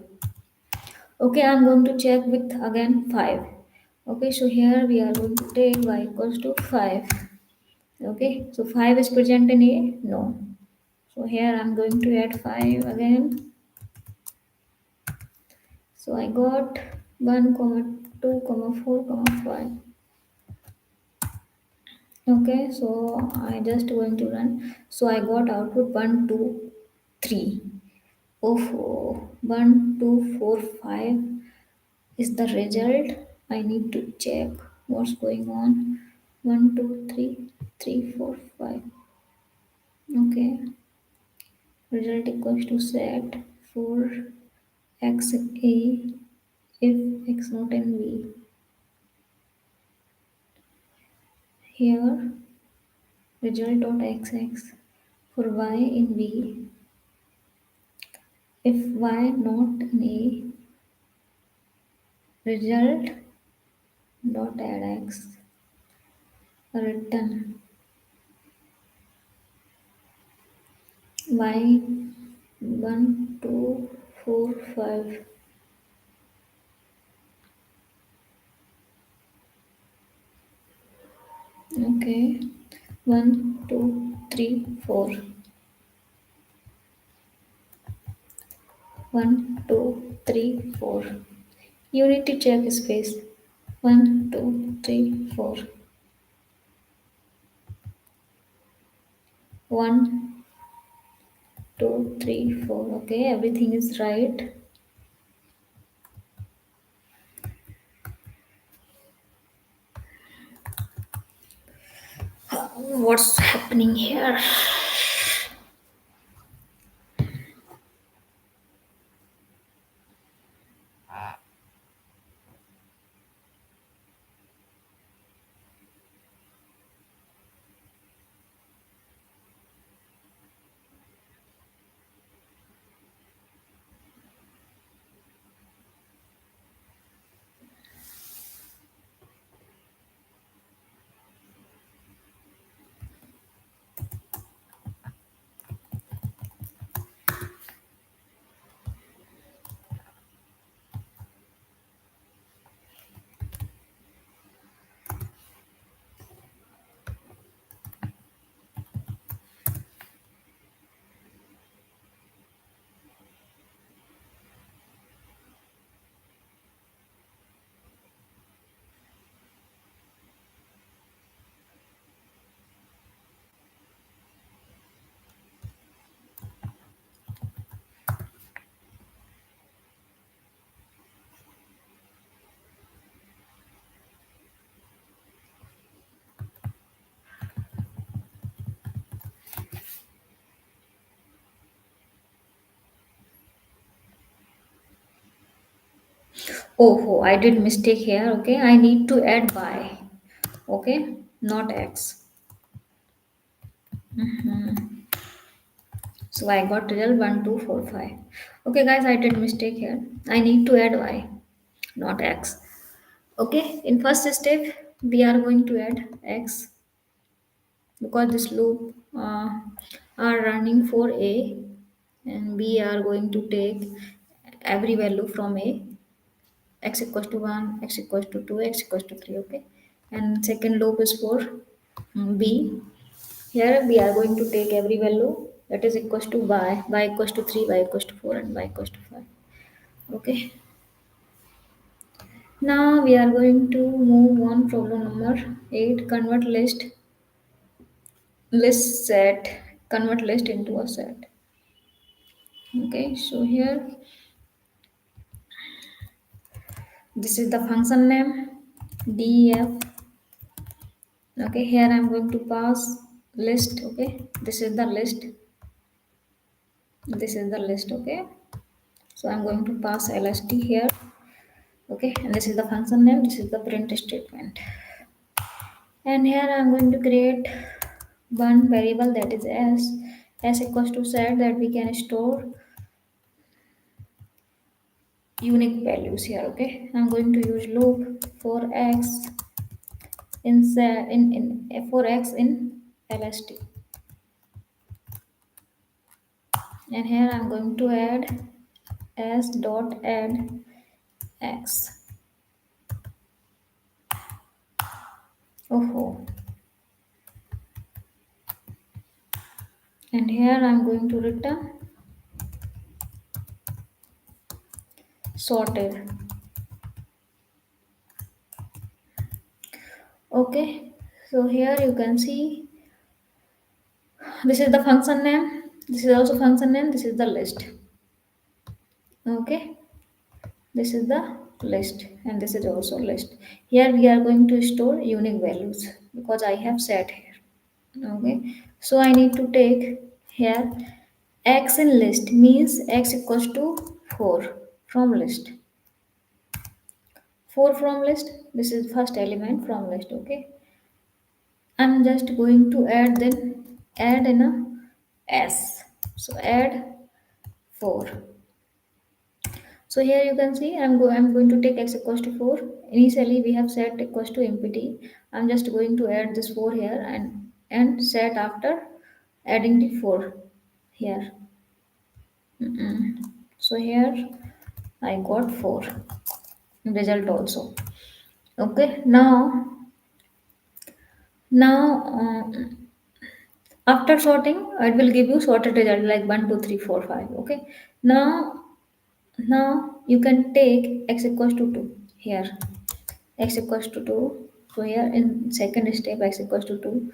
Speaker 1: Okay, I'm going to check with again 5. Okay, so here we are going to take y equals to 5. Okay, so 5 is present in a, no, so here I'm going to add 5 again. So I got 1, comma 2, comma 4, comma 5. Okay, so I just going to run. So I got output 1, 2, 3. Oh, 1, 2, 4, 5 is the result. I need to check what's going on. 1, 2, 3, 3, 4, 5. Okay, result equals to set for x a if x not in b. Here result dot xx for y in b if y not in a, result dot add x return y 1 2 4 5. Okay, 1 2 3 4, 1 2 3 4. You need to check space. 1 2 3 4, 1 2 3 4. Okay, everything is right. What's happening here? Oh, I did mistake here. Okay, I need to add y. Okay, not x. So I got result 1, 2, 4, 5. Okay, guys, I did mistake here. I need to add y, not x. Okay, in first step, we are going to add x because this loop are running for a, and we are going to take every value from a, x equals to 1, x equals to 2, x equals to 3. Okay, and second loop is for b. Here we are going to take every value that is equals to y equals to 3, y equals to 4, and y equals to 5. Okay, now we are going to move on problem number 8, list set, convert list into a set. Okay, so here this is the function name def. Okay, here I'm going to pass list. Okay, this is the list, this is the list. Okay, so I'm going to pass lst here. Okay, and this is the function name, this is the print statement, and here I'm going to create one variable that is s equals to set, that we can store unique values here. Okay, I'm going to use loop for x in for x in lst, and here I'm going to add s dot add x. Oh, and here I'm going to return sorted. Okay, so here you can see this is the function name, this is also function name, this is the list. Okay, this is the list, and this is also list. Here we are going to store unique values because I have set here. Okay, so I need to take here x in list means x equals to 4 from list. 4 from list, this is first element from list. Okay, I'm just going to add, then add in a s, so add 4. So here you can see I'm going to take x equals to 4. Initially we have set equals to empty. I'm just going to add this 4 here and set after adding the 4 here. So here I got 4 result also. Okay, now after sorting it will give you sorted result like 1, 2, 3, 4, 5. Okay, now you can take x equals to 2 here, x equals to 2. So here in second step x equals to 2.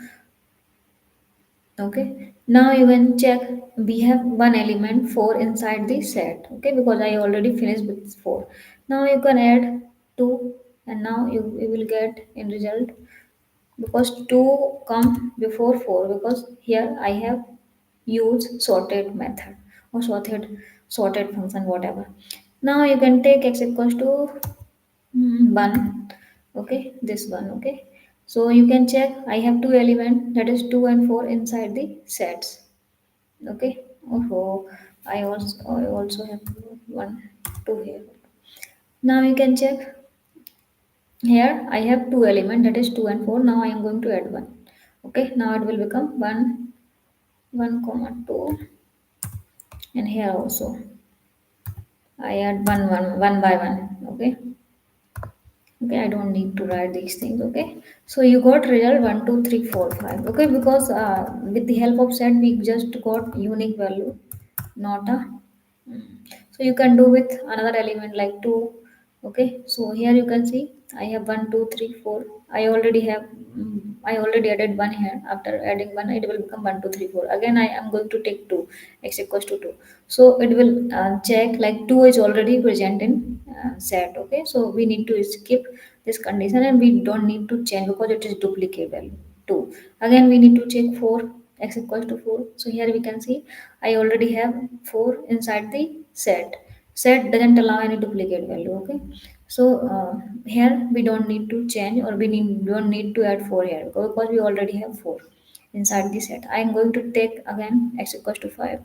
Speaker 1: Okay, now you can check, we have one element 4 inside the set. Okay, because I already finished with 4. Now you can add 2, and now you will get in result, because 2 come before 4, because here I have used sorted method or sorted function, whatever. Now you can take x equals to 1. Okay, this one. Okay, so you can check, I have two elements, that is 2 and 4 inside the sets. Okay, oh, I also have 1, 2 here. Now you can check, here I have two elements, that is 2 and 4. Now I am going to add 1. Okay, now it will become 1, 1 comma 2, and here also I add 1, 1, 1 by 1. Okay, okay, I don't need to write these things. Okay, so you got result 1, 2, 3, 4, 5. Okay, because with the help of set we just got unique value, not a so you can do with another element like 2. Okay, so here you can see I have 1, 2, 3, 4. I already have I already added 1 here. After adding 1 it will become 1, 2, 3, 4. Again I am going to take 2, x equals to 2. So it will check like 2 is already present in set. Okay, so we need to skip this condition, and we don't need to change because it is duplicate value 2. Again we need to check 4, x equals to 4. So here we can see I already have 4 inside the set. Set doesn't allow any duplicate value. Okay, So here we don't need to change, or don't need to add 4 here, because we already have 4 inside the set. I am going to take again x equals to 5.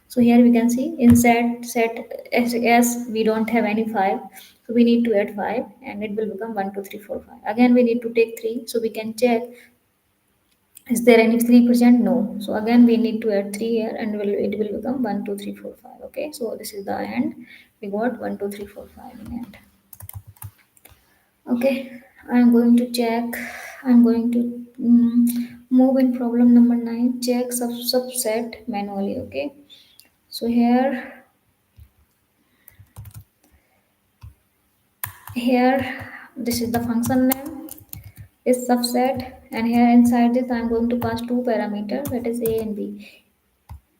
Speaker 1: So here we can see inside set as we don't have any 5, so we need to add 5 and it will become 1 2 3 4 5. Again we need to take 3, so we can check is there any 3%? No. So again we need to add 3 here and it will become 1 2 3 4 5. Okay, so this is the end. We got 1 2 3 4 5 in end. Okay, I'm going to check. I'm going to move in problem number 9. Check subset manually. Okay, so here this is the function name is subset, and here inside this I'm going to pass two parameters, that is a and b.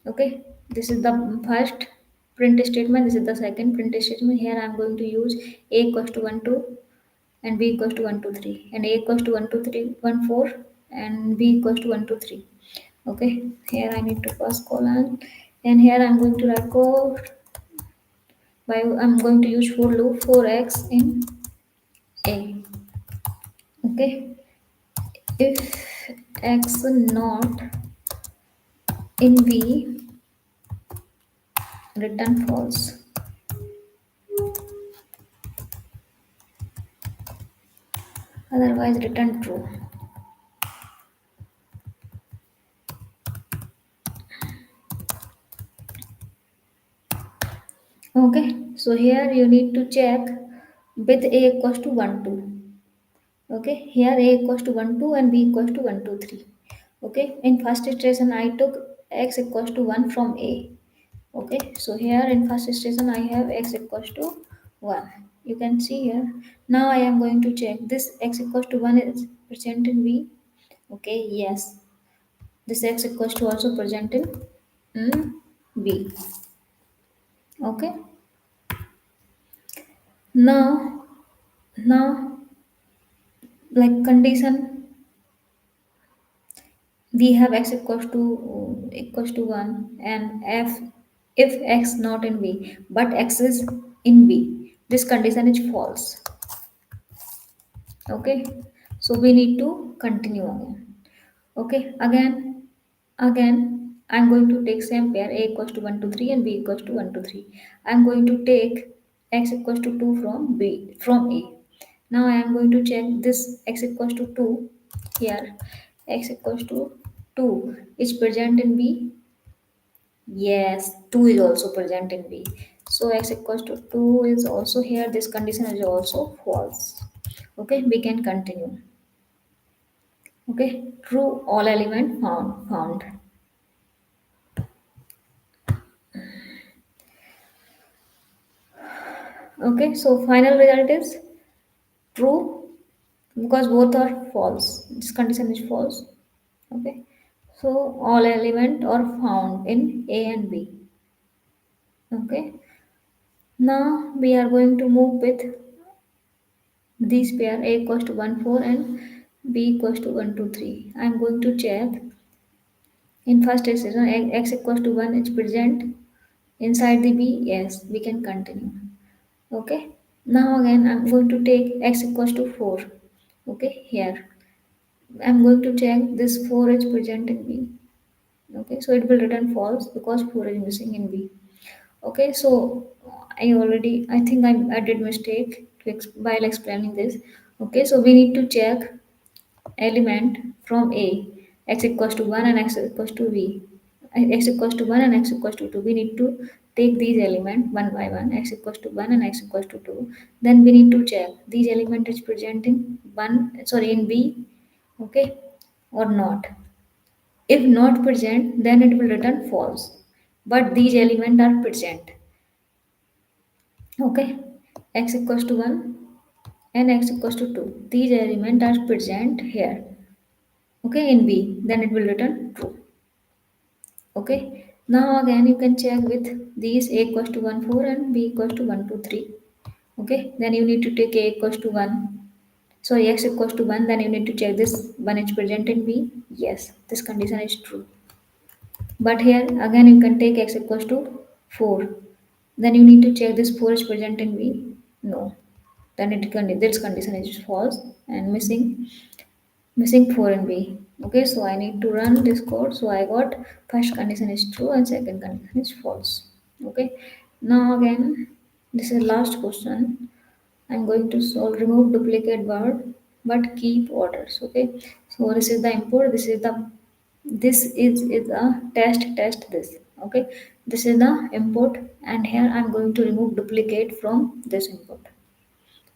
Speaker 1: Okay, this is the first print statement. This is the second print statement. Here I'm going to use a equals to 1 2 and b equals to 1 2 3, and a equals to 1 2 3 1 4 and b equals to 1 2 3. Okay, here I need to pass colon, and here I'm going to write code by I'm going to use for loop for x in a. Okay, if x not in b, return false, otherwise return true. Okay, so here you need to check with a equals to 1 2. Okay, here a equals to 1 2 and b equals to 1 2 3. Okay, in first iteration I took x equals to 1 from a. Okay, so here in first iteration I have x equals to 1. You can see here. Now I am going to check this x equals to 1 is present in b. Okay, yes. This x equals to also present in b. Okay, now like condition, we have x equals to 1, and if x not in b but x is in b, this condition is false. Okay, so we need to continue again. Okay, again I'm going to take same pair a equals to 1 to 3 and b equals to 1 to 3. I'm going to take x equals to 2 from a. Now I am going to check this x equals to 2 here. X equals to 2 is present in b. Yes, 2 is also present in b. So x equals to 2 is also here. This condition is also false. Okay, we can continue. Okay, true, all element found. Okay, so final result is true because both are false. This condition is false. Okay, so all element are found in A and B. Okay, now we are going to move with these pair A equals to 1 4 and B equals to 1 2 3. I am going to check in first expression x equals to 1 is present inside the B. Yes, we can continue. Okay, now again I'm going to take x equals to 4. Okay, here I'm going to check this 4 is present in B. Okay, so it will return false because 4 is missing in B. Okay, so I think I did mistake while explaining this. Okay, so we need to check element from A, x equals to 1 and x equals to b, x equals to 1 and x equals to 2. We need to take these elements one by one, x equals to 1 and x equals to 2. Then we need to check these element is present in in b, okay, or not. If not present, then it will return false. But these elements are present. Okay, x equals to 1 and x equals to 2. These elements are present here. Okay, in B, then it will return true. Okay, now again you can check with these a equals to 1 4 and b equals to 1 2 3. Okay, then you need to take a equals to 1. Sorry, x equals to 1, then you need to check this 1 is present in b. Yes, this condition is true. But here again you can take x equals to 4. Then you need to check this 4 is present in b. No. then this condition is false, and missing 4 in B. Okay, so I need to run this code. So I got first condition is true and second condition is false. Okay, now again, this is last question. I'm going to solve remove duplicate word but keep orders. Okay, so this is the input, this is a test this. Okay, this is the input, and here I'm going to remove duplicate from this input.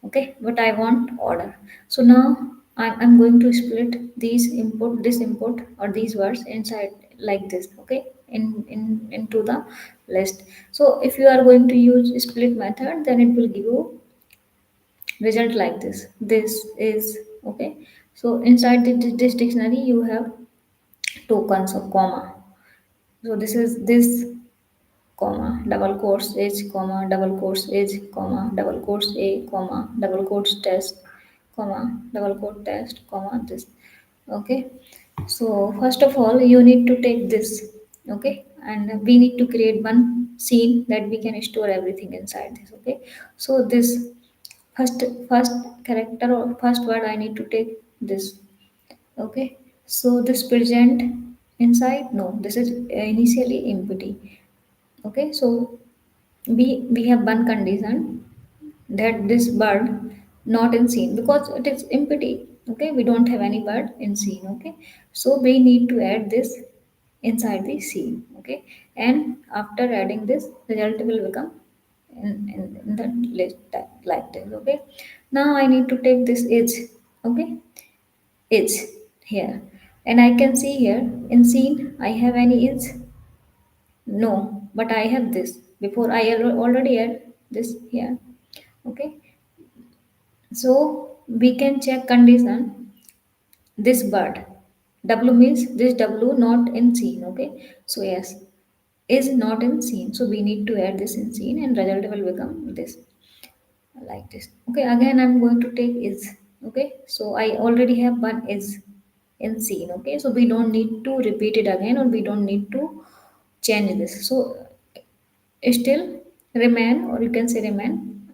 Speaker 1: Okay, but I want order. So now I'm going to split this input or these words inside like this. Okay, into the list. So if you are going to use split method, then it will give you result like this is okay. So inside this dictionary you have tokens of comma. So this is this comma double quotes is comma double quotes is comma double quotes a comma double quotes test comma double quote test comma this. Okay, so first of all you need to take this. Okay, and we need to create one scene that we can store everything inside this. Okay, so this first character or first word I need to take this. Okay, so this present inside, no, this is initially empty. Okay, so we have one condition that this bird not in scene because it is empty. Okay, we don't have any bird in scene. Okay, so we need to add this inside the scene. Okay, and after adding this, result will become in the list like this. Okay, now I need to take this is. Okay, is here, and I can see here in scene I have any is. No, but I have this. Before I already had this here. Okay, so we can check condition this bird. W means this W not in scene. Okay, so yes, is not in scene. So we need to add this in scene, and result will become this like this. Okay, again I'm going to take is. Okay, so I already have one is in scene. Okay, so we don't need to repeat it again, or we don't need to change this. So still remain, or you can say remain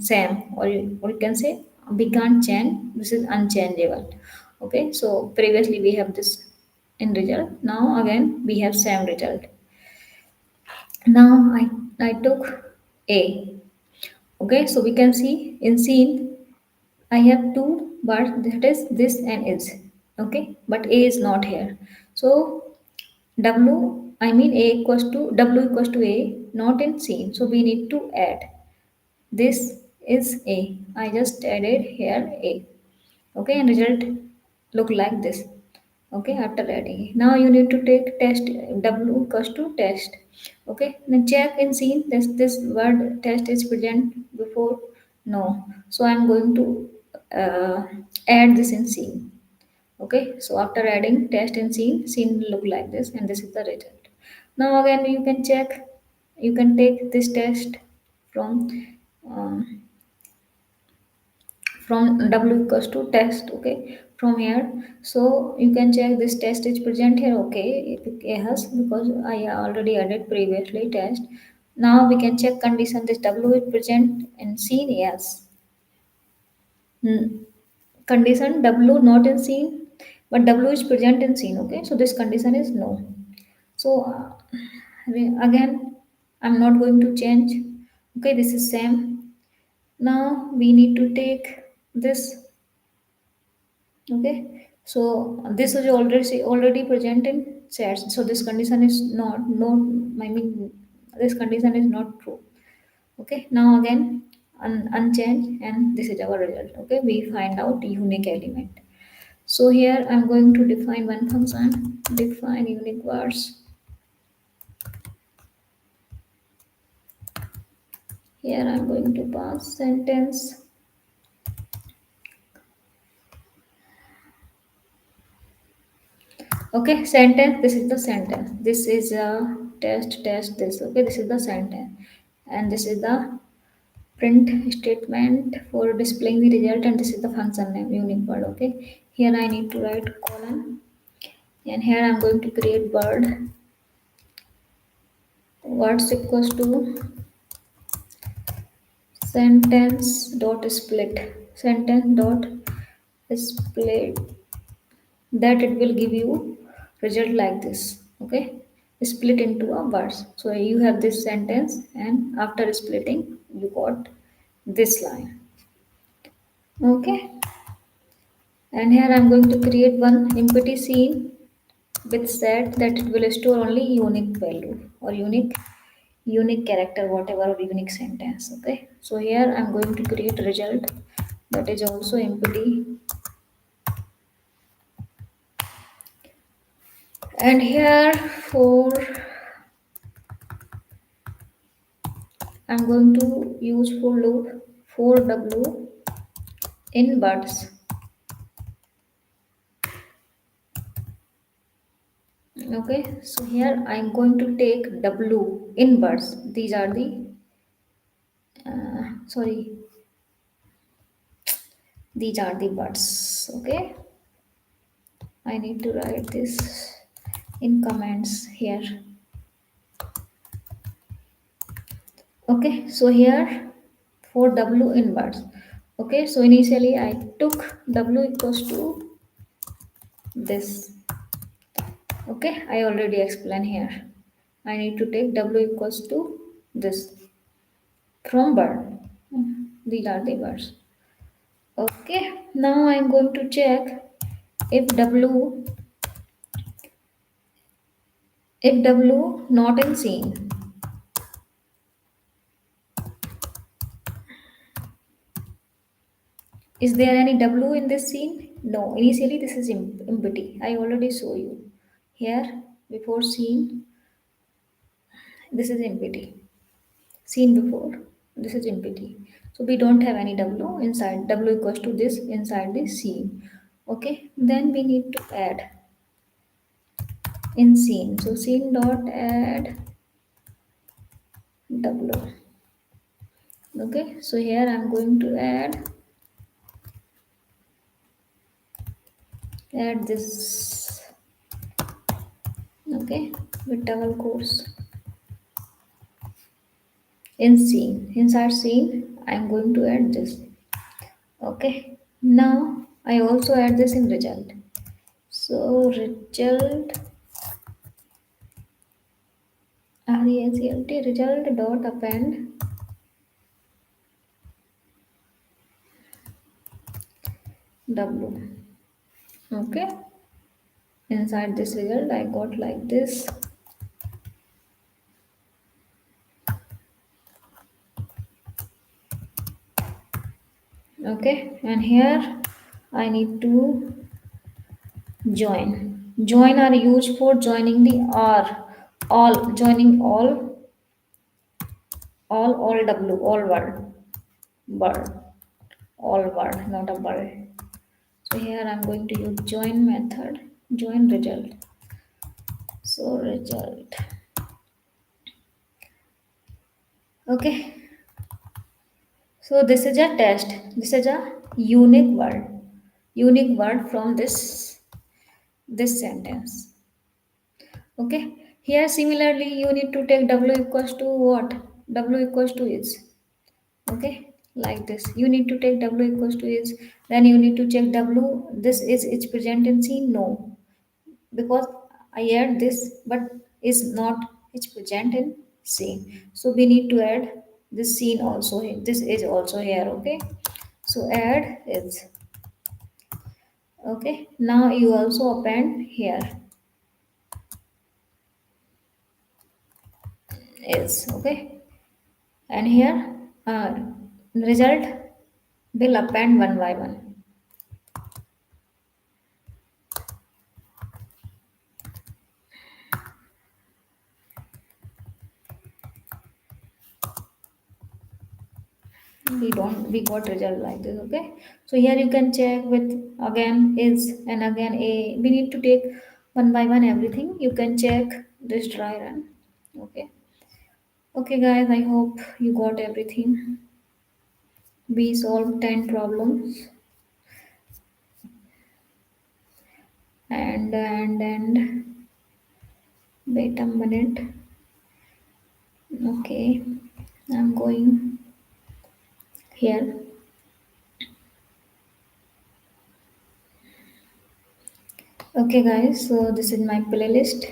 Speaker 1: same, or you can say we can't change, this is unchangeable. Okay, so previously we have this in result, now again we have same result. Now I took a. Okay, so we can see in scene I have two words, that is this and is. Okay, but a is not here. So W, I mean A equals to W equals to A, not in scene. So we need to add. This is A. I just added here A. Okay, and result look like this. Okay, after adding. Now you need to take test W equals to test. Okay, then check in scene. This word test is present before. No. So I'm going to uh, add this in scene. Okay, so after adding test and scene will look like this, and this is the result. Now again you can check, you can take this test from um, W equals to test. Okay, from here, so you can check this test is present here. Okay, it has, because I already added previously test. Now we can check condition this W is present in scene. Yes. Condition W not in scene, but W is present in scene. Okay, so this condition is no. So again, I'm not going to change. Okay, this is same. Now we need to take this. Okay, so this is already present in sets. So this condition is not no. I mean, this condition is not true. Okay, now again unchanged, and this is our result. Okay, we find out unique element. So here I'm going to define one function, define unique words. Here I'm going to pass sentence. Okay, sentence, this is the sentence. This is a test, this. Okay, this is the sentence. And this is the print statement for displaying the result, and this is the function name, unique word. Okay, here I need to write colon, and here I'm going to create word. Words equals to sentence dot split, sentence dot split, that it will give you result like this. Okay, split into a words. So you have this sentence, and after splitting you got this line. Okay, and here I'm going to create one empty scene with set that it will store only unique value or unique character, whatever, or unique sentence. Okay, so here I'm going to create result that is also empty, and here for I'm going to use for loop for w in buds. Okay, so here I'm going to take w in buds. These are the sorry, these are the buds. Okay, I need to write this in comments here. Okay, so here for w in buds. Okay, so initially I took w equals to this. Okay, I already explained here. I need to take w equals to this from bird. These are the words. Okay, now I'm going to check if w not in scene. Is there any w in this scene? No. Initially this is empty. I already show you here before scene. This is empty. Scene before, this is empty. So we don't have any w inside. W equals to this inside the scene. Okay, then we need to add in scene. So scene dot add w. Okay, so here I'm going to add this. Okay, with double quotes in scene. Inside scene, I'm going to add this. Okay, now I also add this in result. So result result result dot append w. Okay, inside this result I got like this. Okay, and here I need to join are used for joining the r, all, joining all w, all word, all word, not a word. So here I'm going to use join method, join result. So result. Okay, so this is a test. This is a unique word from this sentence. Okay. Here similarly you need to take w equals to what? W equals to is. Okay. Like this. You need to take w equals to is. Then you need to check w. This is its present in C. No. Because I add this, but is not its present in C. So we need to add this scene also here. This is also here. Okay. So add is. Okay. Now you also append here is. Okay. And here result will append one by one. We got result like this. Okay, so here you can check with again is and again a. We need to take one by one everything. You can check this dry run. Okay, okay guys, I hope you got everything. We solved 10 problems, and wait a minute. Okay, I'm going here. Okay, guys, so this is my playlist.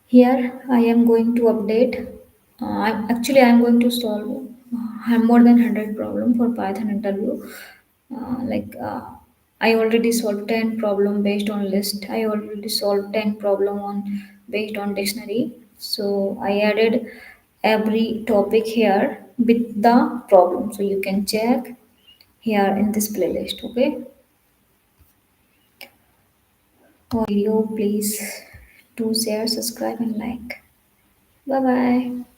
Speaker 1: Here I am going to update. I'm going to solve more than 100 problem for Python interview. Like I already solved 10 problem based on list. I already solved 10 problem on based on dictionary. So I added every topic here with the problem. So you can check here in this playlist. Okay. Video, please do share, subscribe, and like. Bye bye.